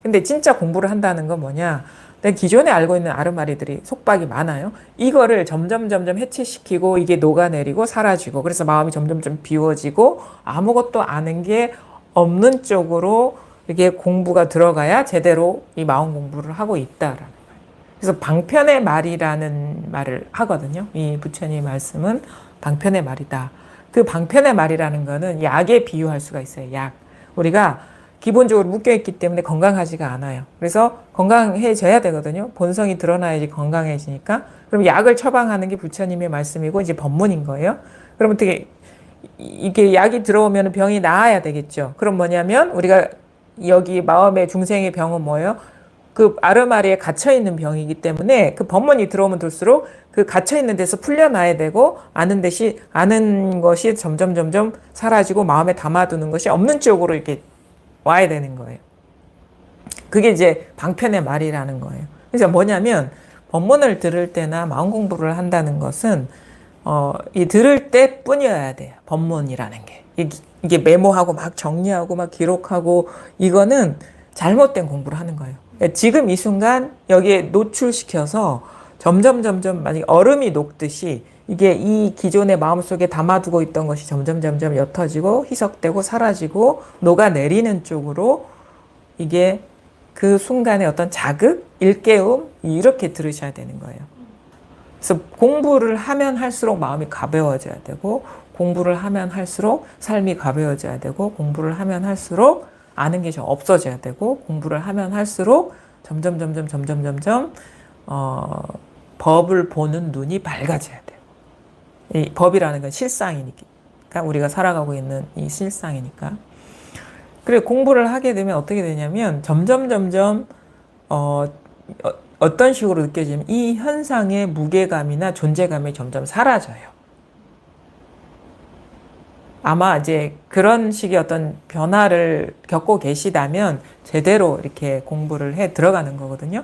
근데 진짜 공부를 한다는 건 뭐냐? 내가 기존에 알고 있는 아르마리들이 속박이 많아요. 이거를 점점 해체시키고 이게 녹아내리고 사라지고 그래서 마음이 점점 좀 비워지고 아무것도 아는 게 없는 쪽으로 이게 공부가 들어가야 제대로 이 마음 공부를 하고 있다라는 거예요. 그래서 방편의 말이라는 말을 하거든요. 이 부처님 말씀은 방편의 말이다. 그 방편의 말이라는 거는 약에 비유할 수가 있어요. 약. 우리가 기본적으로 묶여있기 때문에 건강하지가 않아요. 그래서 건강해져야 되거든요. 본성이 드러나야지 건강해지니까. 그럼 약을 처방하는 게 부처님의 말씀이고 이제 법문인 거예요. 그럼 어떻게 이게 약이 들어오면 병이 나아야 되겠죠. 그럼 뭐냐면 우리가 여기 마음의 중생의 병은 뭐예요? 그 아르마리에 갇혀있는 병이기 때문에 그 법문이 들어오면 들수록 그 갇혀있는 데서 풀려나야 되고 아는 것이 점점 사라지고 마음에 담아두는 것이 없는 쪽으로 이렇게 와야 되는 거예요. 그게 이제 방편의 말이라는 거예요. 그래서 뭐냐면 법문을 들을 때나 마음 공부를 한다는 것은 이 들을 때뿐이어야 돼요. 법문이라는 게. 이게 메모하고 막 정리하고 막 기록하고 이거는 잘못된 공부를 하는 거예요. 지금 이 순간 여기에 노출시켜서 점점 만약 얼음이 녹듯이 이게 이 기존의 마음속에 담아두고 있던 것이 점점 옅어지고 희석되고 사라지고 녹아내리는 쪽으로 이게 그 순간의 어떤 자극, 일깨움 이렇게 들으셔야 되는 거예요. 그래서 공부를 하면 할수록 마음이 가벼워져야 되고 공부를 하면 할수록 삶이 가벼워져야 되고 공부를 하면 할수록 아는 게 좀 없어져야 되고 공부를 하면 할수록 점점 법을 보는 눈이 밝아져야 돼요. 이 법이라는 건 실상이니까 우리가 살아가고 있는 이 실상이니까. 그리고 공부를 하게 되면 어떻게 되냐면 점점 어떤 식으로 느껴지면 이 현상의 무게감이나 존재감이 점점 사라져요. 아마 이제 그런 식의 어떤 변화를 겪고 계시다면 제대로 이렇게 공부를 해 들어가는 거거든요.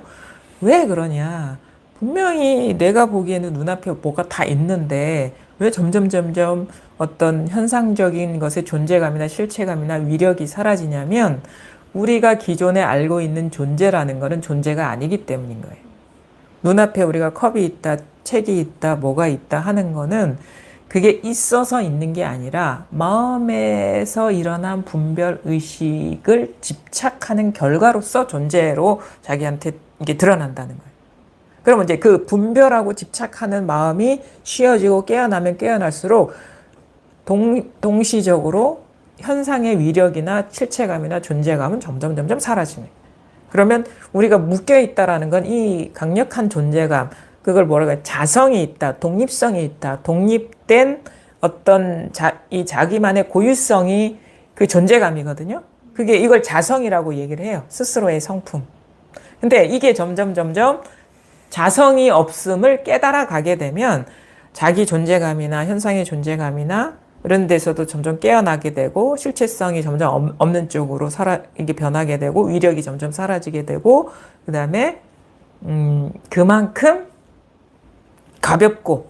왜 그러냐? 분명히 내가 보기에는 눈앞에 뭐가 다 있는데 왜 점점 어떤 현상적인 것의 존재감이나 실체감이나 위력이 사라지냐면 우리가 기존에 알고 있는 존재라는 것은 존재가 아니기 때문인 거예요. 눈앞에 우리가 컵이 있다, 책이 있다, 뭐가 있다 하는 거는 그게 있어서 있는 게 아니라 마음에서 일어난 분별 의식을 집착하는 결과로서 존재로 자기한테 이게 드러난다는 거예요. 그러면 이제 그 분별하고 집착하는 마음이 쉬어지고 깨어나면 깨어날수록 동시적으로 현상의 위력이나 실체감이나 존재감은 점점 사라지는 거예요. 그러면 우리가 묶여있다라는 건 이 강력한 존재감, 그걸 뭐라고 해요? 자성이 있다, 독립성이 있다, 독립된 어떤 이 자기만의 고유성이 그 존재감이거든요. 그게 이걸 자성이라고 얘기를 해요. 스스로의 성품. 근데 이게 점점 자성이 없음을 깨달아 가게 되면 자기 존재감이나 현상의 존재감이나 이런 데서도 점점 깨어나게 되고 실체성이 점점 없는 쪽으로 이게 변하게 되고 위력이 점점 사라지게 되고 그 다음에 그만큼 가볍고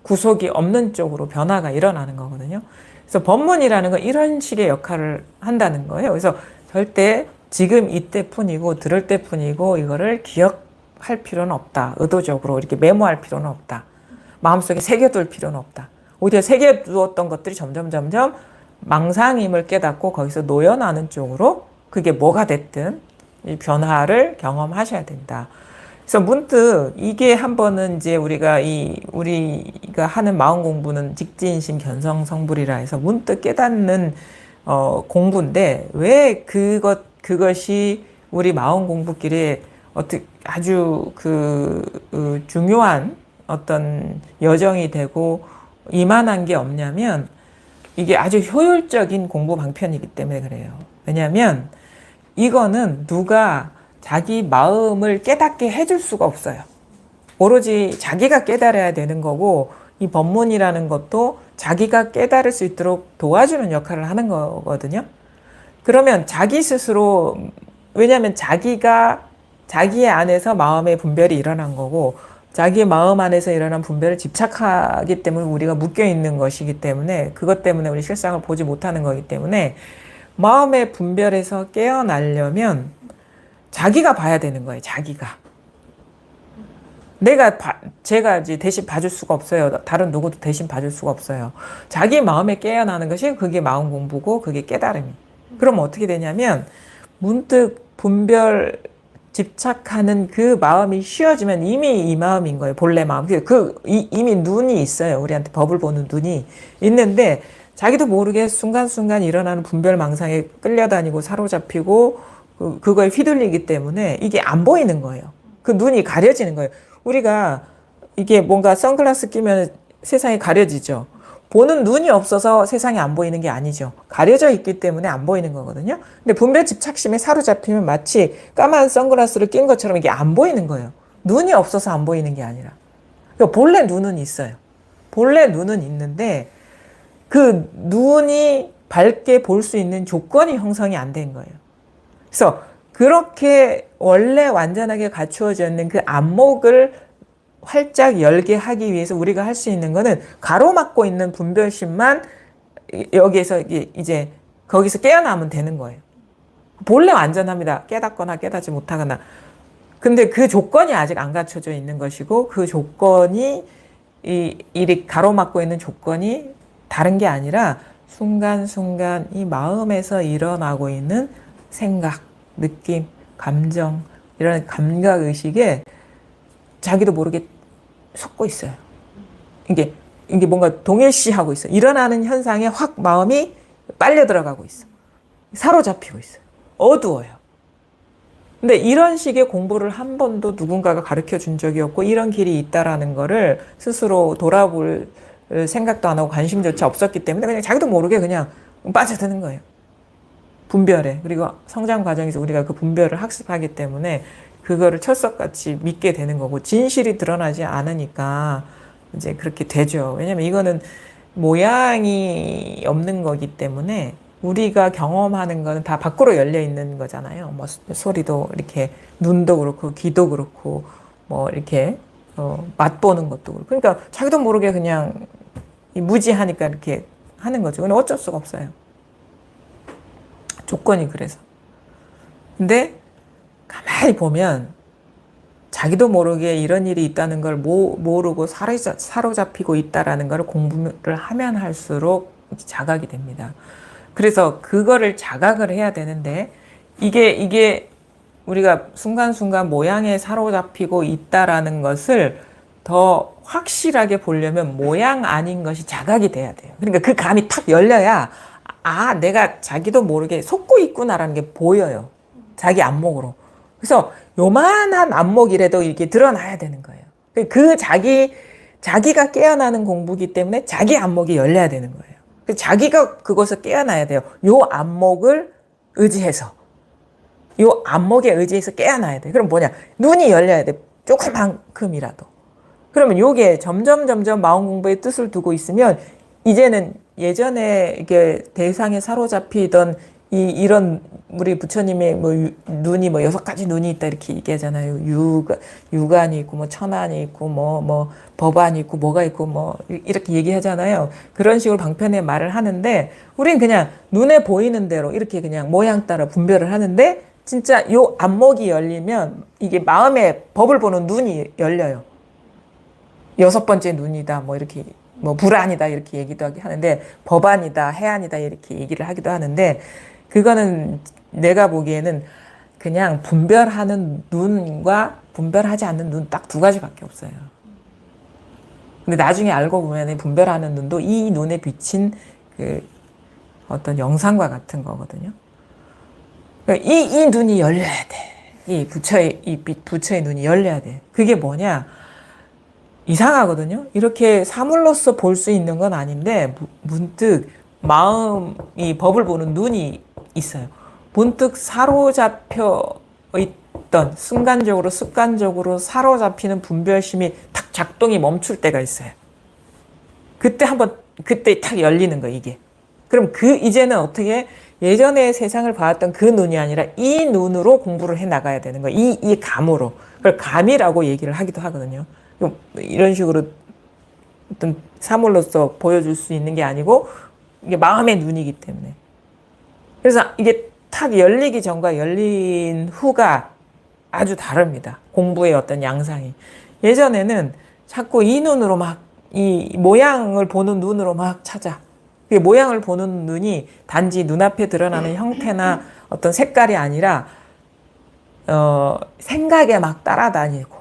구속이 없는 쪽으로 변화가 일어나는 거거든요. 그래서 법문이라는 건 이런 식의 역할을 한다는 거예요. 그래서 절대 지금 이때뿐이고 들을 때뿐이고 이거를 기억할 필요는 없다. 의도적으로 이렇게 메모할 필요는 없다. 마음속에 새겨둘 필요는 없다. 오히려 새겨두었던 것들이 점점 망상임을 깨닫고 거기서 놓여나는 쪽으로 그게 뭐가 됐든 이 변화를 경험하셔야 된다. 그래서 문득 이게 한 번은 이제 우리가 하는 마음 공부는 직지인심 견성성불이라 해서 문득 깨닫는 공부인데 왜 그것이 우리 마음 공부길에 아주 중요한 어떤 여정이 되고 이만한 게 없냐면 이게 아주 효율적인 공부 방편이기 때문에 그래요. 왜냐하면 이거는 누가 자기 마음을 깨닫게 해줄 수가 없어요. 오로지 자기가 깨달아야 되는 거고 이 법문이라는 것도 자기가 깨달을 수 있도록 도와주는 역할을 하는 거거든요. 그러면 자기 스스로 왜냐하면 자기의 안에서 마음의 분별이 일어난 거고 자기의 마음 안에서 일어난 분별을 집착하기 때문에 우리가 묶여있는 것이기 때문에 그것 때문에 우리 실상을 보지 못하는 거기 때문에 마음의 분별에서 깨어나려면 자기가 봐야 되는 거예요. 자기가. 제가 이제 대신 봐줄 수가 없어요. 다른 누구도 대신 봐줄 수가 없어요. 자기 마음에 깨어나는 것이 그게 마음 공부고 그게 깨달음이. 그럼 어떻게 되냐면 문득 분별 집착하는 그 마음이 쉬어지면 이미 이 마음인 거예요. 본래 마음. 이미 눈이 있어요. 우리한테 법을 보는 눈이 있는데 자기도 모르게 순간순간 일어나는 분별 망상에 끌려다니고 사로잡히고 그거에 휘둘리기 때문에 이게 안 보이는 거예요. 그 눈이 가려지는 거예요. 우리가 이게 뭔가 선글라스 끼면 세상이 가려지죠. 보는 눈이 없어서 세상이 안 보이는 게 아니죠. 가려져 있기 때문에 안 보이는 거거든요. 근데 분별 집착심에 사로잡히면 마치 까만 선글라스를 낀 것처럼 이게 안 보이는 거예요. 눈이 없어서 안 보이는 게 아니라. 그러니까 본래 눈은 있어요. 본래 눈은 있는데 그 눈이 밝게 볼 수 있는 조건이 형성이 안 된 거예요. 그래서 그렇게 원래 완전하게 갖추어져 있는 그 안목을 활짝 열게 하기 위해서 우리가 할 수 있는 거는 가로막고 있는 분별심만 여기에서 이제 거기서 깨어나면 되는 거예요. 본래 완전합니다. 깨닫거나 깨닫지 못하거나. 근데 그 조건이 아직 안 갖춰져 있는 것이고 그 조건이 이 가로막고 있는 조건이 다른 게 아니라 순간순간 이 마음에서 일어나고 있는 생각, 느낌, 감정 이런 감각의식에 자기도 모르게 속고 있어요. 이게 뭔가 동일시하고 있어요. 일어나는 현상에 확 마음이 빨려 들어가고 있어. 사로잡히고 있어요. 어두워요. 근데 이런 식의 공부를 한 번도 누군가가 가르쳐 준 적이 없고 이런 길이 있다라는 거를 스스로 돌아볼 생각도 안 하고 관심조차 없었기 때문에 그냥 자기도 모르게 그냥 빠져드는 거예요. 분별에. 그리고 성장 과정에서 우리가 그 분별을 학습하기 때문에 그거를 철석같이 믿게 되는 거고 진실이 드러나지 않으니까 이제 그렇게 되죠. 왜냐면 이거는 모양이 없는 거기 때문에 우리가 경험하는 거는 다 밖으로 열려 있는 거잖아요. 뭐 소리도 이렇게 눈도 그렇고 귀도 그렇고 뭐 이렇게 맛보는 것도 그렇고 그러니까 자기도 모르게 그냥 무지하니까 이렇게 하는 거죠. 근데 어쩔 수가 없어요. 조건이 그래서. 근데 가만히 보면 자기도 모르게 이런 일이 있다는 걸 모르고 사로잡히고 있다라는 걸 공부를 하면 할수록 자각이 됩니다. 그래서 그거를 자각을 해야 되는데 이게 우리가 순간순간 모양에 사로잡히고 있다라는 것을 더 확실하게 보려면 모양 아닌 것이 자각이 돼야 돼요. 그러니까 그 감이 탁 열려야 내가 자기도 모르게 속고 있구나라는 게 보여요. 자기 안목으로. 그래서 요만한 안목이라도 이렇게 드러나야 되는 거예요. 자기가 깨어나는 공부이기 때문에 자기 안목이 열려야 되는 거예요. 자기가 그것을 깨어나야 돼요. 요 안목을 의지해서. 요 안목에 의지해서 깨어나야 돼. 그럼 뭐냐? 눈이 열려야 돼. 조그만큼이라도. 그러면 요게 점점 마음 공부에 뜻을 두고 있으면 이제는 예전에 이게 대상에 사로잡히던 이런 우리 부처님의 눈이 6가지 눈이 있다 이렇게 얘기하잖아요. 유관이 있고 천안이 있고 법안이 있고 뭐가 있고 이렇게 얘기하잖아요. 그런 식으로 방편의 말을 하는데 우린 그냥 눈에 보이는 대로 이렇게 그냥 모양 따라 분별을 하는데 진짜 요 안목이 열리면 이게 마음의 법을 보는 눈이 열려요. 6번째 눈이다 이렇게 불안이다 이렇게 얘기도 하는데 법안이다 해안이다 이렇게 얘기를 하기도 하는데 그거는 내가 보기에는 그냥 분별하는 눈과 분별하지 않는 눈 딱 2가지밖에 없어요. 근데 나중에 알고 보면 분별하는 눈도 이 눈에 비친 그 어떤 영상과 같은 거거든요. 그러니까 이 눈이 열려야 돼. 이 부처의 눈이 열려야 돼. 그게 뭐냐? 이상하거든요. 이렇게 사물로서 볼 수 있는 건 아닌데 문득 마음이 법을 보는 눈이 있어요. 문득 사로잡혀 있던 순간적으로 습관적으로 사로잡히는 분별심이 탁 작동이 멈출 때가 있어요. 그때 탁 열리는 거예요, 이게. 그럼 이제는 어떻게 예전에 세상을 봐왔던 그 눈이 아니라 이 눈으로 공부를 해 나가야 되는 거예요. 이 감으로. 그걸 감이라고 얘기를 하기도 하거든요. 이런 식으로 어떤 사물로서 보여줄 수 있는 게 아니고 이게 마음의 눈이기 때문에. 그래서 이게 탁 열리기 전과 열린 후가 아주 다릅니다. 공부의 어떤 양상이. 예전에는 자꾸 이 눈으로 막 이 모양을 보는 눈으로 막 찾아. 그 모양을 보는 눈이 단지 눈앞에 드러나는 형태나 어떤 색깔이 아니라 생각에 막 따라다니고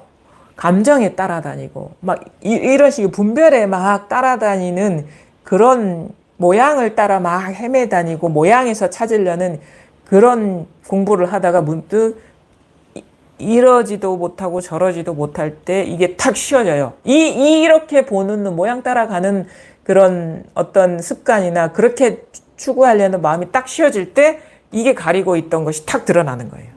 감정에 따라다니고 막 이런 식의 분별에 막 따라다니는 그런 모양을 따라 막 헤매다니고 모양에서 찾으려는 그런 공부를 하다가 문득 이러지도 못하고 저러지도 못할 때 이게 탁 쉬워져요. 이렇게 보는 모양 따라가는 그런 어떤 습관이나 그렇게 추구하려는 마음이 딱 쉬워질 때 이게 가리고 있던 것이 탁 드러나는 거예요.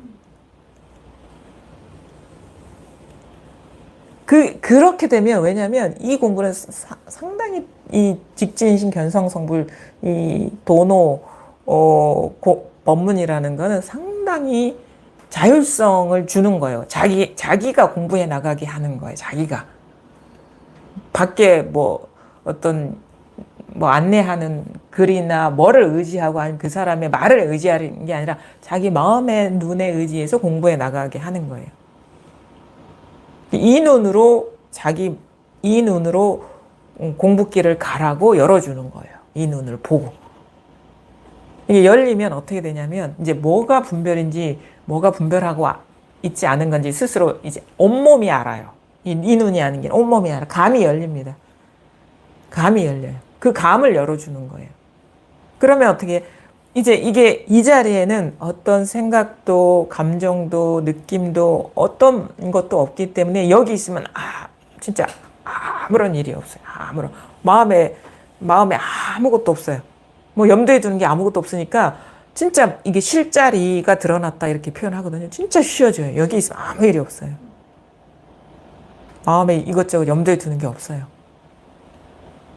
그렇게 되면 왜냐면 이 공부는 상당히 이 직진신 견성성불 이 도노 법문이라는 거는 상당히 자율성을 주는 거예요. 자기가 공부해 나가게 하는 거예요. 자기가. 밖에 뭐 어떤 뭐 안내하는 글이나 뭐를 의지하고 아니면 그 사람의 말을 의지하는 게 아니라 자기 마음의 눈에 의지해서 공부해 나가게 하는 거예요. 이 눈으로 공부길을 가라고 열어주는 거예요. 이 눈을 보고. 이게 열리면 어떻게 되냐면 이제 뭐가 분별인지 뭐가 분별하고 있지 않은 건지 스스로 이제 온몸이 알아요. 이 눈이 아는 게 온몸이 알아. 감이 열립니다. 감이 열려요. 그 감을 열어주는 거예요. 그러면 어떻게 이제 이게 이 자리에는 어떤 생각도 감정도 느낌도 어떤 것도 없기 때문에 여기 있으면 진짜 아무런 일이 없어요. 마음에 아무것도 없어요. 뭐 염두에 두는 게 아무것도 없으니까 진짜 이게 실자리가 드러났다 이렇게 표현하거든요. 진짜 쉬워져요. 여기 있으면 아무 일이 없어요. 마음에 이것저것 염두에 두는 게 없어요.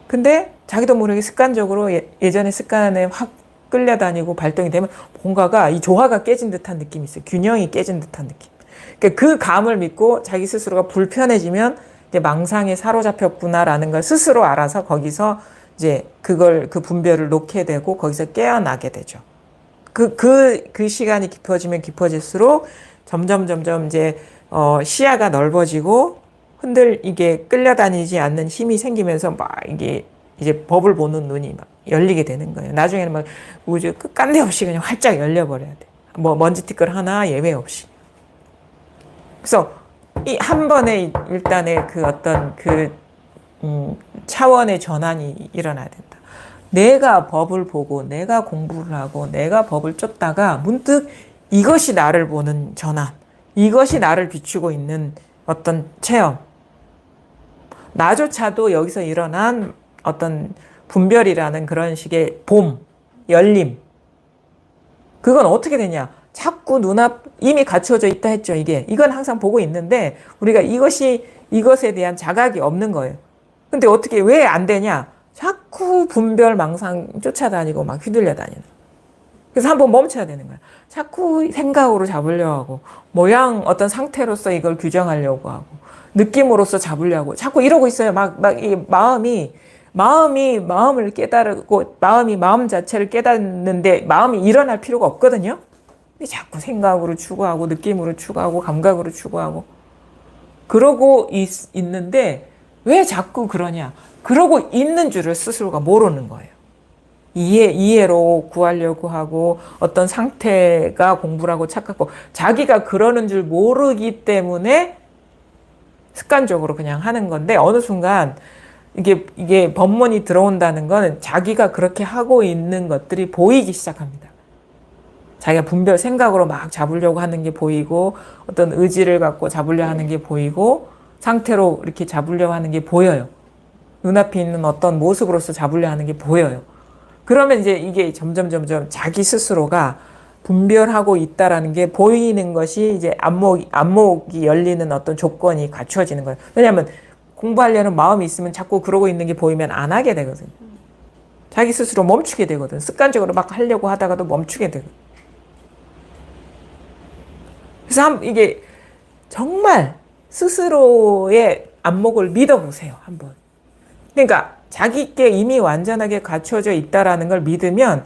근데 자기도 모르게 습관적으로 예전의 습관에 확 끌려다니고 발동이 되면 뭔가가 이 조화가 깨진 듯한 느낌이 있어요. 균형이 깨진 듯한 느낌. 그러니까 그 감을 믿고 자기 스스로가 불편해지면 이제 망상에 사로잡혔구나라는 걸 스스로 알아서 거기서 이제 그 분별을 놓게 되고 거기서 깨어나게 되죠. 그 시간이 깊어지면 깊어질수록 점점 이제 시야가 넓어지고 이게 끌려다니지 않는 힘이 생기면서 막 이게 이제 법을 보는 눈이 막 열리게 되는 거예요. 나중에는 막 우주 끝간데 없이 그냥 활짝 열려버려야 돼. 뭐 먼지티끌 하나 예외 없이. 그래서 이 한 번에 일단의 그 어떤 차원의 전환이 일어나야 된다. 내가 법을 보고 내가 공부를 하고 내가 법을 쫓다가 문득 이것이 나를 보는 전환, 이것이 나를 비추고 있는 어떤 체험. 나조차도 여기서 일어난 어떤 분별이라는 그런 식의 봄, 열림. 그건 어떻게 되냐? 자꾸 눈앞 이미 갖추어져 있다 했죠. 이건 항상 보고 있는데 우리가 이것에 대한 자각이 없는 거예요. 근데 어떻게 왜 안 되냐? 자꾸 분별 망상 쫓아다니고 막 휘둘려 다니는. 그래서 한번 멈춰야 되는 거야. 자꾸 생각으로 잡으려고 하고 모양 어떤 상태로서 이걸 규정하려고 하고 느낌으로서 잡으려고 자꾸 이러고 있어요. 이 마음을 깨달고 마음이 마음 자체를 깨닫는데 마음이 일어날 필요가 없거든요. 근데 자꾸 생각으로 추구하고 느낌으로 추구하고 감각으로 추구하고 그러고 있는데 왜 자꾸 그러냐? 그러고 있는 줄을 스스로가 모르는 거예요. 이해로 구하려고 하고 어떤 상태가 공부라고 착각하고 자기가 그러는 줄 모르기 때문에 습관적으로 그냥 하는 건데 어느 순간 이게 법문이 들어온다는 건 자기가 그렇게 하고 있는 것들이 보이기 시작합니다. 자기가 분별 생각으로 막 잡으려고 하는 게 보이고 어떤 의지를 갖고 잡으려 하는 게 보이고 상태로 이렇게 잡으려고 하는 게 보여요. 눈앞에 있는 어떤 모습으로서 잡으려 하는 게 보여요. 그러면 이제 이게 점점 자기 스스로가 분별하고 있다라는 게 보이는 것이 이제 안목이 열리는 어떤 조건이 갖추어지는 거예요. 왜냐하면 공부하려는 마음이 있으면 자꾸 그러고 있는 게 보이면 안 하게 되거든요. 자기 스스로 멈추게 되거든. 습관적으로 막 하려고 하다가도 멈추게 되거든. 그래서 이게 정말 스스로의 안목을 믿어보세요. 한번. 그러니까 자기께 이미 완전하게 갖춰져 있다라는 걸 믿으면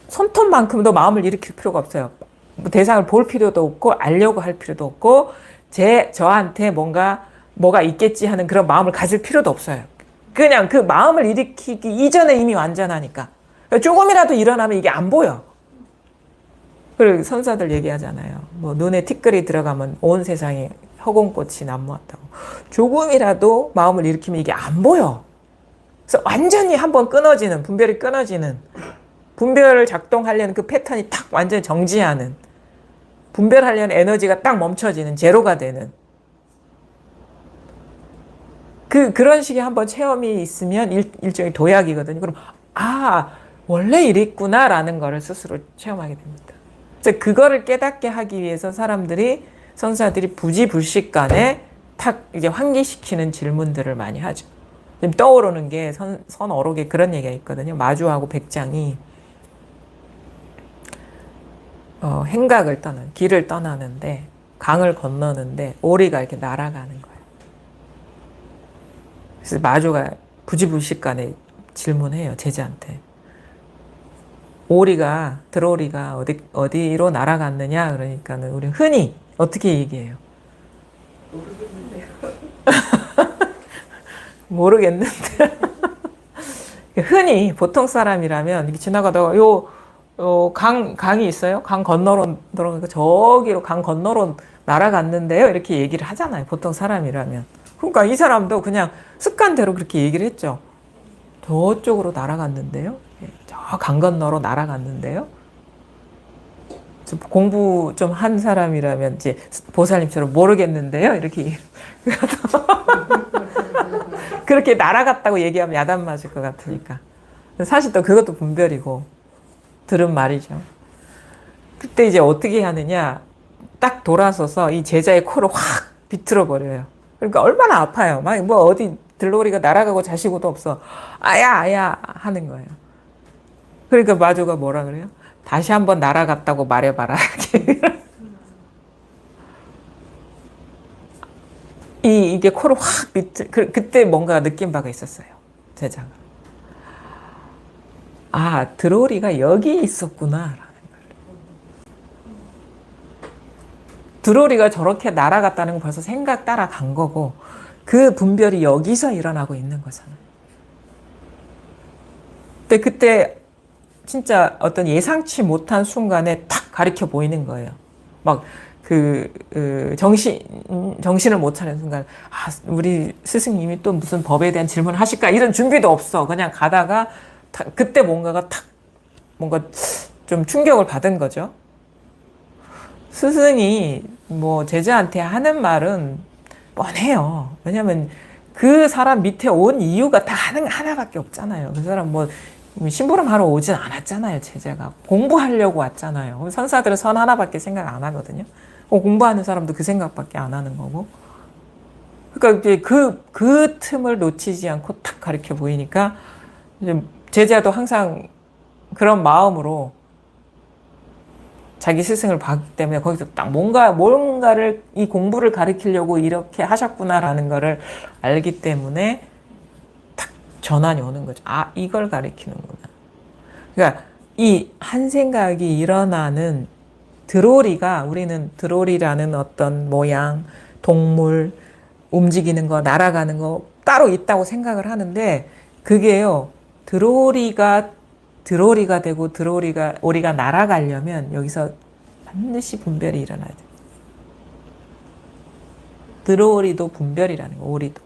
손톱만큼도 마음을 일으킬 필요가 없어요. 뭐 대상을 볼 필요도 없고 알려고 할 필요도 없고 저한테 뭐가 있겠지 하는 그런 마음을 가질 필요도 없어요. 그냥 그 마음을 일으키기 이전에 이미 완전하니까. 그러니까 조금이라도 일어나면 이게 안 보여. 그리고 선사들 얘기하잖아요. 뭐 눈에 티끌이 들어가면 온 세상에 허공꽃이 난무한다고. 조금이라도 마음을 일으키면 이게 안 보여. 그래서 완전히 한번 끊어지는, 분별이 끊어지는, 분별을 작동하려는 그 패턴이 딱 완전히 정지하는, 분별하려는 에너지가 딱 멈춰지는, 제로가 되는. 그런 식의 한번 체험이 있으면 일종의 도약이거든요. 그럼, 원래 이랬구나라는 거를 스스로 체험하게 됩니다. 그래서 그거를 깨닫게 하기 위해서 선사들이 부지불식간에 탁 이제 환기시키는 질문들을 많이 하죠. 지금 떠오르는 게 선어록에 그런 얘기가 있거든요. 마주하고 백장이 행각을 길을 떠나는데 강을 건너는데 오리가 이렇게 날아가는 거예요. 그래서 마주가 부지불식간에 질문해요. 제자한테. 들오리가 어디로 날아갔느냐? 그러니까는 우리 흔히 어떻게 얘기해요? 모르겠는데. 흔히 보통 사람이라면 이렇게 지나가다가 강이 있어요? 강 건너로 들어가니까 저기로 강 건너로 날아갔는데요. 이렇게 얘기를 하잖아요. 보통 사람이라면. 그러니까 이 사람도 그냥 습관대로 그렇게 얘기를 했죠. 저쪽으로 날아갔는데요. 저 강 건너로 날아갔는데요. 공부 좀 한 사람이라면 이제 보살님처럼 모르겠는데요. 이렇게 그렇게 날아갔다고 얘기하면 야단 맞을 것 같으니까. 사실 또 그것도 분별이고 들은 말이죠. 그때 이제 어떻게 하느냐. 딱 돌아서서 이 제자의 코를 확 비틀어 버려요. 그러니까 얼마나 아파요. 막 뭐 어디 들러리가 날아가고 자시고도 없어. 아야 하는 거예요. 그러니까 마주가 뭐라 그래요? 다시 한번 날아갔다고 말해봐라. 이게 코를 확 그때 뭔가 느낀 바가 있었어요. 제자가. 드로리가 여기 있었구나. 드로리가 저렇게 날아갔다는 건 벌써 생각 따라간 거고 그 분별이 여기서 일어나고 있는 거잖아요. 근데 그때 진짜 어떤 예상치 못한 순간에 탁 가리켜 보이는 거예요. 막 정신을 못 차리는 순간, 우리 스승님이 또 무슨 법에 대한 질문을 하실까? 이런 준비도 없어. 그냥 가다가 그때 뭔가 좀 충격을 받은 거죠. 스승이 뭐 제자한테 하는 말은 뻔해요. 왜냐면 그 사람 밑에 온 이유가 다 하나밖에 없잖아요. 그 사람 뭐 심부름 하러 오진 않았잖아요. 제자가 공부하려고 왔잖아요. 선사들은 선 하나밖에 생각 안 하거든요. 공부하는 사람도 그 생각밖에 안 하는 거고. 그러니까 이제 그 틈을 놓치지 않고 탁 가리켜 보이니까 이제 제자도 항상 그런 마음으로 자기 스승을 봤기 때문에 거기서 딱 뭔가를 이 공부를 가르치려고 이렇게 하셨구나라는 거를 알기 때문에 딱 전환이 오는 거죠. 이걸 가르치는구나. 그러니까 이 한 생각이 일어나는 우리는 드로리라는 어떤 모양, 동물, 움직이는 거, 날아가는 거 따로 있다고 생각을 하는데 그게요. 드로리가 되고 오리가 날아가려면 여기서 반드시 분별이 일어나야 돼요. 드로리도 분별이라는 거, 오리도.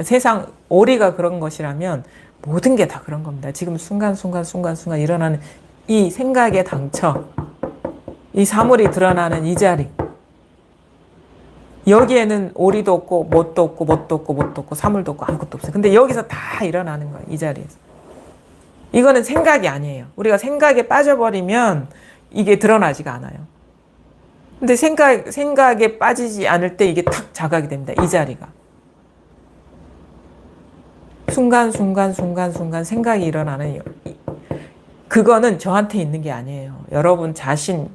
세상 오리가 그런 것이라면 모든 게 다 그런 겁니다. 지금 순간순간 일어나는 이 생각의 당처, 이 사물이 드러나는 이 자리. 여기에는 오리도 없고 뭣도 없고 사물도 없고 아무것도 없어요. 근데 여기서 다 일어나는 거예요. 이 자리에서. 이거는 생각이 아니에요. 우리가 생각에 빠져버리면 이게 드러나지가 않아요. 근데 생각에 빠지지 않을 때 이게 탁 자각이 됩니다. 이 자리가. 순간 생각이 일어나는 그거는 저한테 있는 게 아니에요. 여러분 자신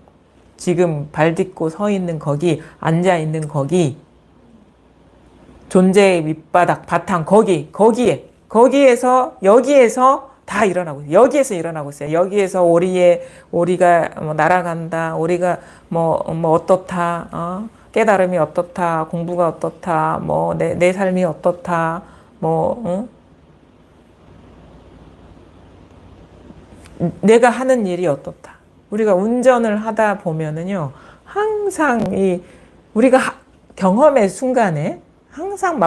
지금 발 딛고 서 있는 거기, 앉아 있는 거기, 존재의 밑바닥, 바탕, 여기에서 다 일어나고 있어요. 여기에서 일어나고 있어요. 여기에서 오리가 뭐 날아간다. 오리가 뭐 어떻다. 깨달음이 어떻다. 공부가 어떻다. 뭐 내 삶이 어떻다. 뭐 내가 하는 일이 어떻다. 우리가 운전을 하다 보면은요, 항상 우리가 경험의 순간에 항상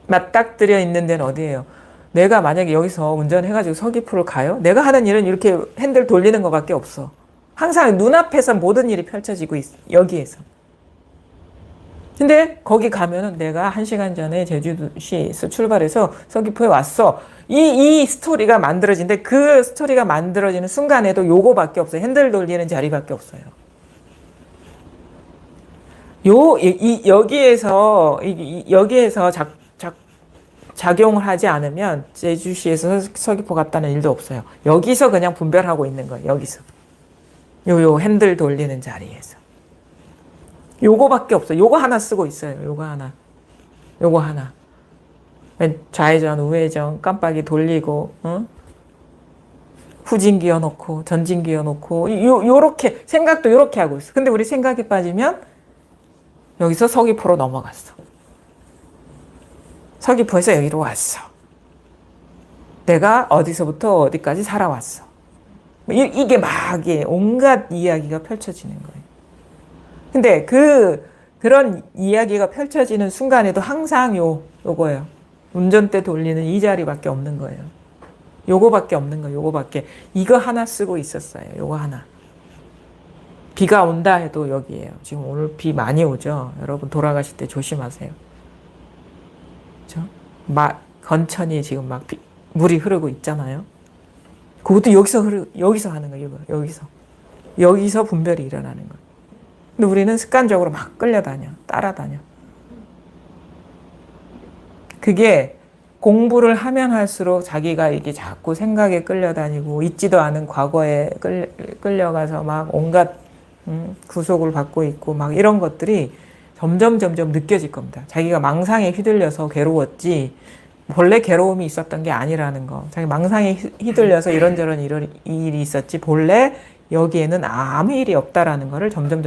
맞닥뜨려 있는 데는 어디예요? 내가 만약에 여기서 운전해가지고 서귀포를 가요? 내가 하는 일은 이렇게 핸들 돌리는 것밖에 없어. 항상 눈앞에서 모든 일이 펼쳐지고 있어. 여기에서. 근데 거기 가면은 내가 1시간 전에 제주시에서 출발해서 서귀포에 왔어. 이 스토리가 만들어진데 그 스토리가 만들어지는 순간에도 요거밖에 없어요. 핸들 돌리는 자리밖에 없어요. 여기에서 작용을 하지 않으면 제주시에서 서귀포 갔다는 일도 없어요. 여기서 그냥 분별하고 있는 거예요. 여기서. 요 핸들 돌리는 자리에서. 요거밖에 없어요. 요거 하나 쓰고 있어요. 요거 하나. 좌회전, 우회전, 깜빡이 돌리고, 후진 기어 놓고, 전진 기어 놓고, 요렇게, 생각도 요렇게 하고 있어. 근데 우리 생각에 빠지면 여기서 서귀포로 넘어갔어. 서귀포에서 여기로 왔어. 내가 어디서부터 어디까지 살아왔어. 이게 막 온갖 이야기가 펼쳐지는 거예요. 근데 그런 이야기가 펼쳐지는 순간에도 항상 요거예요. 운전대 돌리는 이 자리밖에 없는 거예요. 요거밖에 없는 거예요. 요거밖에. 이거 하나 쓰고 있었어요. 요거 하나. 비가 온다 해도 여기에요. 지금 오늘 비 많이 오죠. 여러분 돌아가실 때 조심하세요. 그렇죠? 건천이 지금 물이 흐르고 있잖아요. 그것도 여기서 하는 거예요. 여기서 분별이 일어나는 거예요. 근데 우리는 습관적으로 막 끌려다녀. 따라다녀. 그게 공부를 하면 할수록 자기가 이게 자꾸 생각에 끌려다니고 있지도 않은 과거에 끌려가서 막 온갖 구속을 받고 있고 막 이런 것들이 점점 느껴질 겁니다. 자기가 망상에 휘둘려서 괴로웠지 본래 괴로움이 있었던 게 아니라는 거. 자기 망상에 휘둘려서 이런저런 일이 있었지 본래 여기에는 아무 일이 없다라는 거를 점점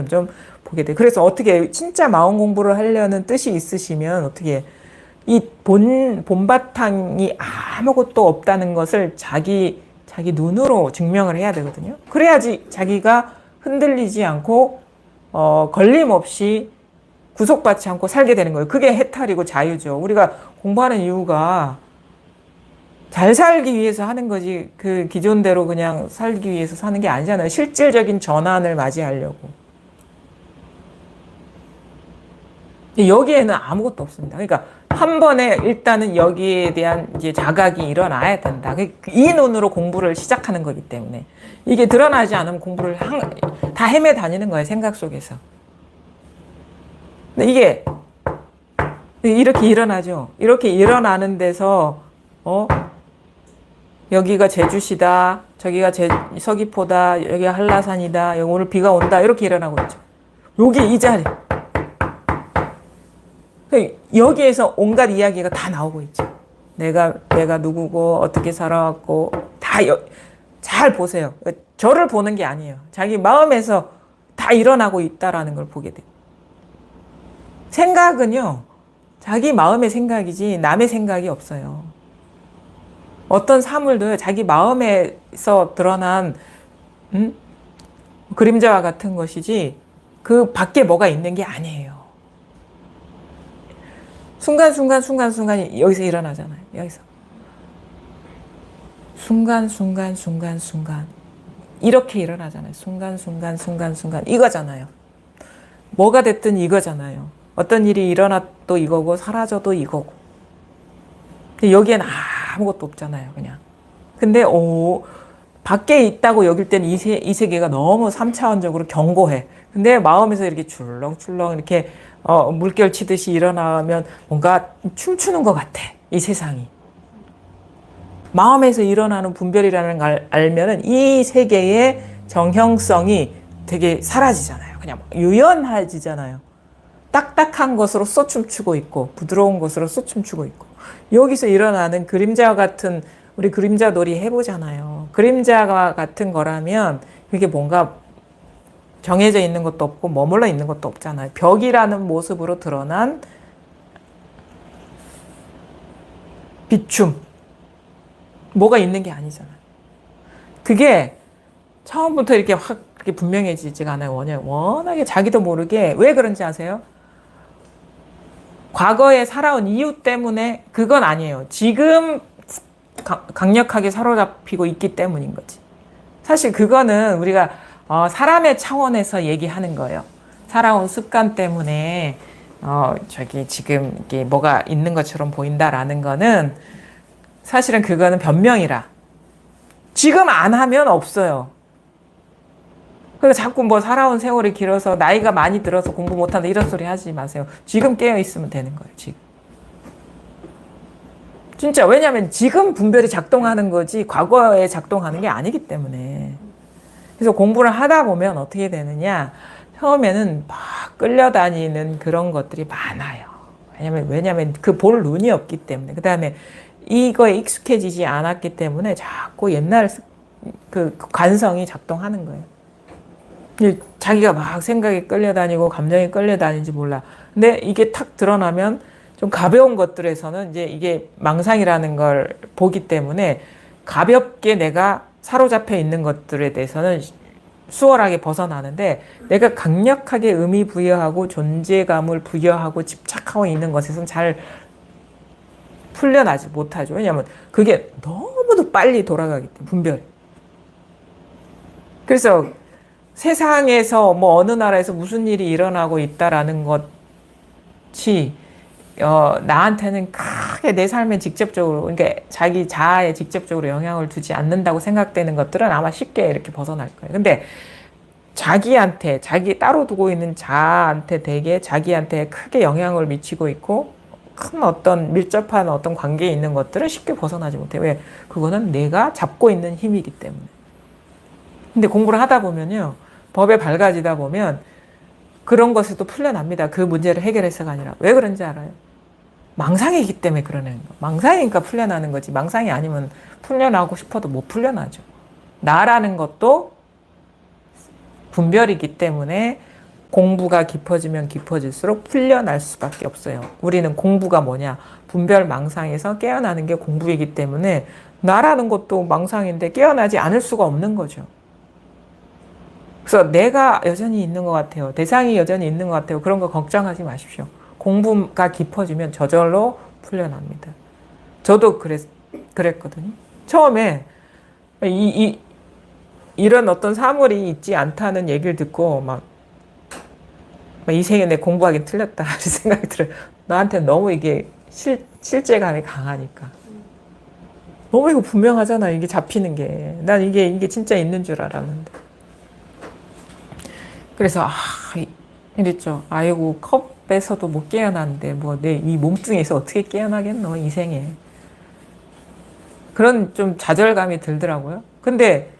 보게 돼요. 그래서 어떻게 진짜 마음 공부를 하려는 뜻이 있으시면 어떻게 이 본바탕이 아무것도 없다는 것을 자기 눈으로 증명을 해야 되거든요. 그래야지 자기가 흔들리지 않고 걸림없이 구속받지 않고 살게 되는 거예요. 그게 해탈이고 자유죠. 우리가 공부하는 이유가 잘 살기 위해서 하는 거지 그 기존대로 그냥 살기 위해서 사는 게 아니잖아요. 실질적인 전환을 맞이하려고. 여기에는 아무것도 없습니다. 그러니까 한 번에 일단은 여기에 대한 이제 자각이 일어나야 된다. 이 눈으로 공부를 시작하는 거기 때문에 이게 드러나지 않으면 공부를 다 헤매 다니는 거예요. 생각 속에서. 근데 이게 이렇게 일어나죠. 이렇게 일어나는 데서 여기가 제주시다. 저기가 서귀포다. 여기가 한라산이다. 여기 오늘 비가 온다. 이렇게 일어나고 있죠. 여기 이 자리. 여기에서 온갖 이야기가 다 나오고 있죠. 내가 누구고 어떻게 살아왔고 다 잘 보세요. 저를 보는 게 아니에요. 자기 마음에서 다 일어나고 있다라는 걸 보게 돼요. 생각은요. 자기 마음의 생각이지 남의 생각이 없어요. 어떤 사물도 자기 마음에서 드러난 그림자와 같은 것이지 그 밖에 뭐가 있는 게 아니에요. 순간순간이 여기서 일어나잖아요. 여기서. 순간. 이렇게 일어나잖아요. 순간. 이거잖아요. 뭐가 됐든 이거잖아요. 어떤 일이 일어나도 이거고, 사라져도 이거고. 근데 여기엔 아무것도 없잖아요. 그냥. 근데, 밖에 있다고 여길 때는 이 세계가 너무 3차원적으로 견고해. 근데 마음에서 이렇게 출렁출렁 이렇게 물결 치듯이 일어나면 뭔가 춤추는 것 같아. 이 세상이. 마음에서 일어나는 분별이라는 걸 알면은 이 세계의 정형성이 되게 사라지잖아요. 그냥 유연해지잖아요. 딱딱한 것으로서 춤추고 있고 부드러운 것으로서 춤추고 있고 여기서 일어나는 그림자와 같은 우리 그림자 놀이 해보잖아요. 그림자가 같은 거라면 그게 뭔가 정해져 있는 것도 없고 머물러 있는 것도 없잖아요. 벽이라는 모습으로 드러난 비춤. 뭐가 있는 게 아니잖아요. 그게 처음부터 이렇게 확 그렇게 분명해지지가 않아요. 워낙에 자기도 모르게 왜 그런지 아세요? 과거에 살아온 이유 때문에 그건 아니에요. 지금 강력하게 사로잡히고 있기 때문인 거지. 사실 그거는 우리가 사람의 차원에서 얘기하는 거예요. 살아온 습관 때문에 지금 이게 뭐가 있는 것처럼 보인다라는 거는 사실은 그거는 변명이라. 지금 안 하면 없어요. 그래서 자꾸 뭐 살아온 세월이 길어서 나이가 많이 들어서 공부 못한다 이런 소리 하지 마세요. 지금 깨어 있으면 되는 거예요. 지금. 진짜 왜냐하면 지금 분별이 작동하는 거지 과거에 작동하는 게 아니기 때문에. 그래서 공부를 하다 보면 어떻게 되느냐. 처음에는 막 끌려다니는 그런 것들이 많아요. 왜냐면 그 볼 눈이 없기 때문에. 그 다음에 이거에 익숙해지지 않았기 때문에 자꾸 옛날 그 관성이 작동하는 거예요. 자기가 막 생각에 끌려다니고 감정에 끌려다니는지 몰라. 근데 이게 탁 드러나면 좀 가벼운 것들에서는 이제 이게 망상이라는 걸 보기 때문에 가볍게 내가 사로잡혀 있는 것들에 대해서는 수월하게 벗어나는데 내가 강력하게 의미 부여하고 존재감을 부여하고 집착하고 있는 것에서는 잘 풀려나지 못하죠. 왜냐하면 그게 너무도 빨리 돌아가기 때문에 분별이. 그래서 세상에서 뭐 어느 나라에서 무슨 일이 일어나고 있다라는 것이 나한테는 크게 내 삶에 직접적으로 그러니까 자기 자아에 직접적으로 영향을 두지 않는다고 생각되는 것들은 아마 쉽게 이렇게 벗어날 거예요. 근데 자기한테 자기 따로 두고 있는 자아한테 되게 자기한테 크게 영향을 미치고 있고 큰 어떤 밀접한 어떤 관계에 있는 것들은 쉽게 벗어나지 못해요. 왜? 그거는 내가 잡고 있는 힘이기 때문에. 근데 공부를 하다 보면요. 법에 밝아지다 보면 그런 것에도 풀려납니다. 그 문제를 해결해서가 아니라. 왜 그런지 알아요? 망상이기 때문에 그러는 거. 망상이니까 풀려나는 거지. 망상이 아니면 풀려나고 싶어도 못 풀려나죠. 나라는 것도 분별이기 때문에 공부가 깊어지면 깊어질수록 풀려날 수밖에 없어요. 우리는 공부가 뭐냐? 분별 망상에서 깨어나는 게 공부이기 때문에 나라는 것도 망상인데 깨어나지 않을 수가 없는 거죠. 그래서 내가 여전히 있는 것 같아요. 대상이 여전히 있는 것 같아요. 그런 거 걱정하지 마십시오. 공부가 깊어지면 저절로 풀려납니다. 저도 그랬거든요. 처음에 이런 어떤 사물이 있지 않다는 얘기를 듣고 막 이 생에 내 공부하기 틀렸다 이런 생각이 들어요. 나한테 너무 이게 실제감이 강하니까. 너무 이거 분명하잖아. 이게 잡히는 게. 난 이게 진짜 있는 줄 알았는데. 그래서 이랬죠. 아이고 컵에서도 못 깨어났는데 뭐 내 이 몸뚱이에서 어떻게 깨어나겠노 이 생에. 그런 좀 좌절감이 들더라고요. 근데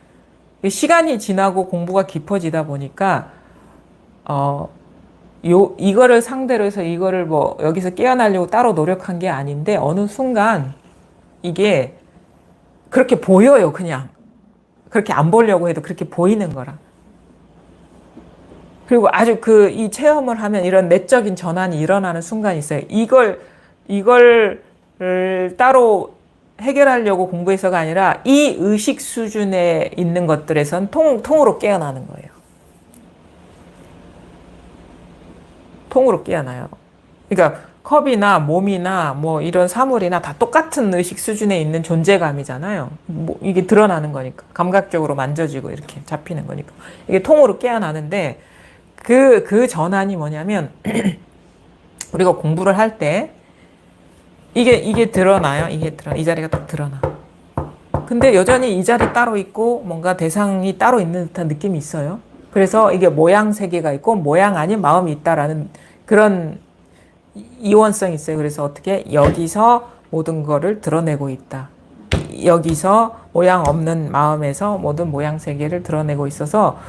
시간이 지나고 공부가 깊어지다 보니까 이거를 상대로 해서 이거를 뭐 여기서 깨어나려고 따로 노력한 게 아닌데 어느 순간 이게 그렇게 보여요. 그냥 그렇게 안 보려고 해도 그렇게 보이는 거라. 그리고 아주 이 체험을 하면 이런 내적인 전환이 일어나는 순간이 있어요. 이걸 따로 해결하려고 공부해서가 아니라 이 의식 수준에 있는 것들에선 통으로 깨어나는 거예요. 통으로 깨어나요. 그러니까 컵이나 몸이나 뭐 이런 사물이나 다 똑같은 의식 수준에 있는 존재감이잖아요. 뭐 이게 드러나는 거니까. 감각적으로 만져지고 이렇게 잡히는 거니까. 이게 통으로 깨어나는데 그 전환이 뭐냐면 우리가 공부를 할 때 이게 드러나요. 이 자리가 딱 드러나. 근데 여전히 이 자리 따로 있고 뭔가 대상이 따로 있는 듯한 느낌이 있어요. 그래서 이게 모양 세계가 있고 모양 아닌 마음이 있다라는 그런 이원성이 있어요. 그래서 어떻게 여기서 모든 거를 드러내고 있다. 여기서 모양 없는 마음에서 모든 모양 세계를 드러내고 있어서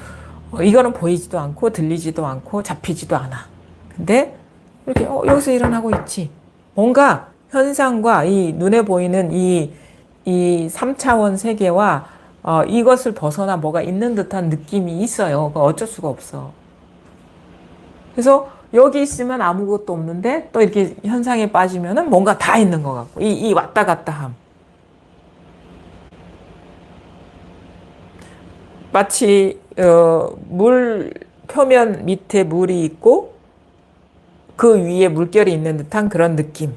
이거는 보이지도 않고 들리지도 않고 잡히지도 않아. 근데 이렇게 여기서 일어나고 있지. 뭔가 현상과 이 눈에 보이는 이 이 3차원 세계와 이것을 벗어나 뭐가 있는 듯한 느낌이 있어요. 그거 어쩔 수가 없어. 그래서 여기 있으면 아무것도 없는데 또 이렇게 현상에 빠지면은 뭔가 다 있는 것 같고 이 왔다 갔다 함. 마치 물 표면 밑에 물이 있고 그 위에 물결이 있는 듯한 그런 느낌.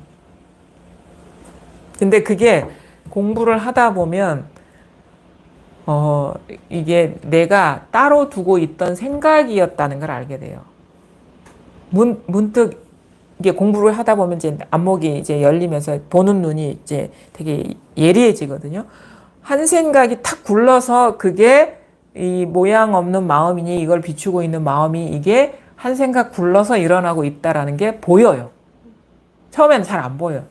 근데 그게 공부를 하다 보면 이게 내가 따로 두고 있던 생각이었다는 걸 알게 돼요. 문득 이게 공부를 하다 보면 이제 안목이 이제 열리면서 보는 눈이 이제 되게 예리해지거든요. 한 생각이 탁 굴러서 그게 이 모양 없는 마음이니 이걸 비추고 있는 마음이 이게 한 생각 굴러서 일어나고 있다라는 게 보여요. 처음에는 잘 안 보여요.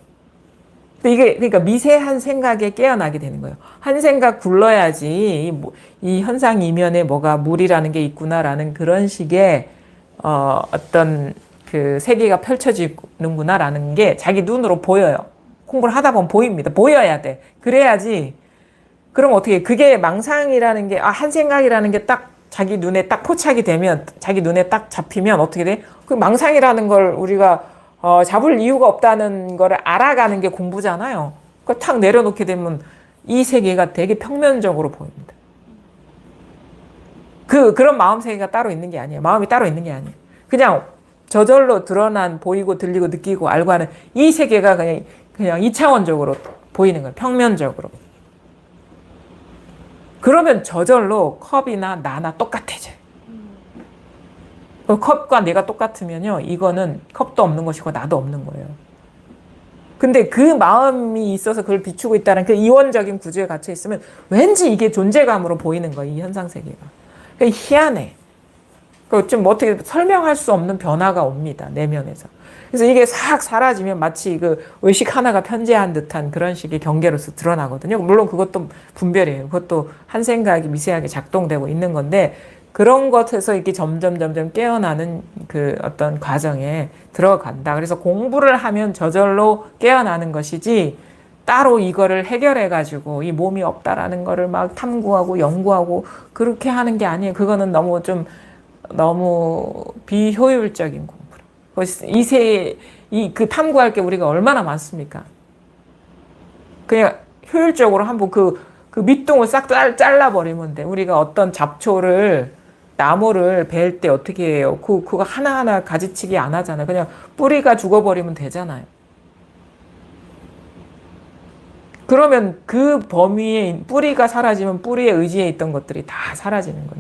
근데 이게 그러니까 미세한 생각에 깨어나게 되는 거예요. 한 생각 굴러야지 이 현상 이면에 뭐가 물이라는 게 있구나라는 그런 식의 어떤 그 세계가 펼쳐지는구나라는 게 자기 눈으로 보여요. 공부를 하다 보면 보입니다. 보여야 돼. 그래야지. 그럼 어떻게 그게 망상이라는 게 한 생각이라는 게 딱 자기 눈에 딱 포착이 되면 자기 눈에 딱 잡히면 어떻게 돼? 그 망상이라는 걸 우리가 잡을 이유가 없다는 거를 알아가는 게 공부잖아요. 그걸 탁 내려놓게 되면 이 세계가 되게 평면적으로 보입니다. 그런 마음 세계가 따로 있는 게 아니에요. 마음이 따로 있는 게 아니에요. 그냥 저절로 드러난 보이고 들리고 느끼고 알고 하는 이 세계가 그냥 2차원적으로 보이는 거예요. 평면적으로. 그러면 저절로 컵이나 나나 똑같아져요. 컵과 내가 똑같으면요, 이거는 컵도 없는 것이고 나도 없는 거예요. 근데 그 마음이 있어서 그걸 비추고 있다는 그 이원적인 구조에 갇혀 있으면 왠지 이게 존재감으로 보이는 거예요, 이 현상 세계가. 그러니까 희한해. 좀 어떻게 설명할 수 없는 변화가 옵니다, 내면에서. 그래서 이게 싹 사라지면 마치 그 의식 하나가 편재한 듯한 그런 식의 경계로서 드러나거든요. 물론 그것도 분별이에요. 그것도 한 생각이 미세하게 작동되고 있는 건데 그런 것에서 이렇게 점점 깨어나는 그 어떤 과정에 들어간다. 그래서 공부를 하면 저절로 깨어나는 것이지 따로 이거를 해결해가지고 이 몸이 없다라는 거를 막 탐구하고 연구하고 그렇게 하는 게 아니에요. 그거는 너무 비효율적인 공부라. 그 탐구할 게 우리가 얼마나 많습니까? 그냥 효율적으로 한번 그 밑둥을 싹 잘라버리면 돼. 우리가 어떤 나무를 벨 때 어떻게 해요? 그거 하나하나 가지치기 안 하잖아요. 그냥 뿌리가 죽어버리면 되잖아요. 그러면 그 범위에 뿌리가 사라지면 뿌리에 의지해 있던 것들이 다 사라지는 거예요.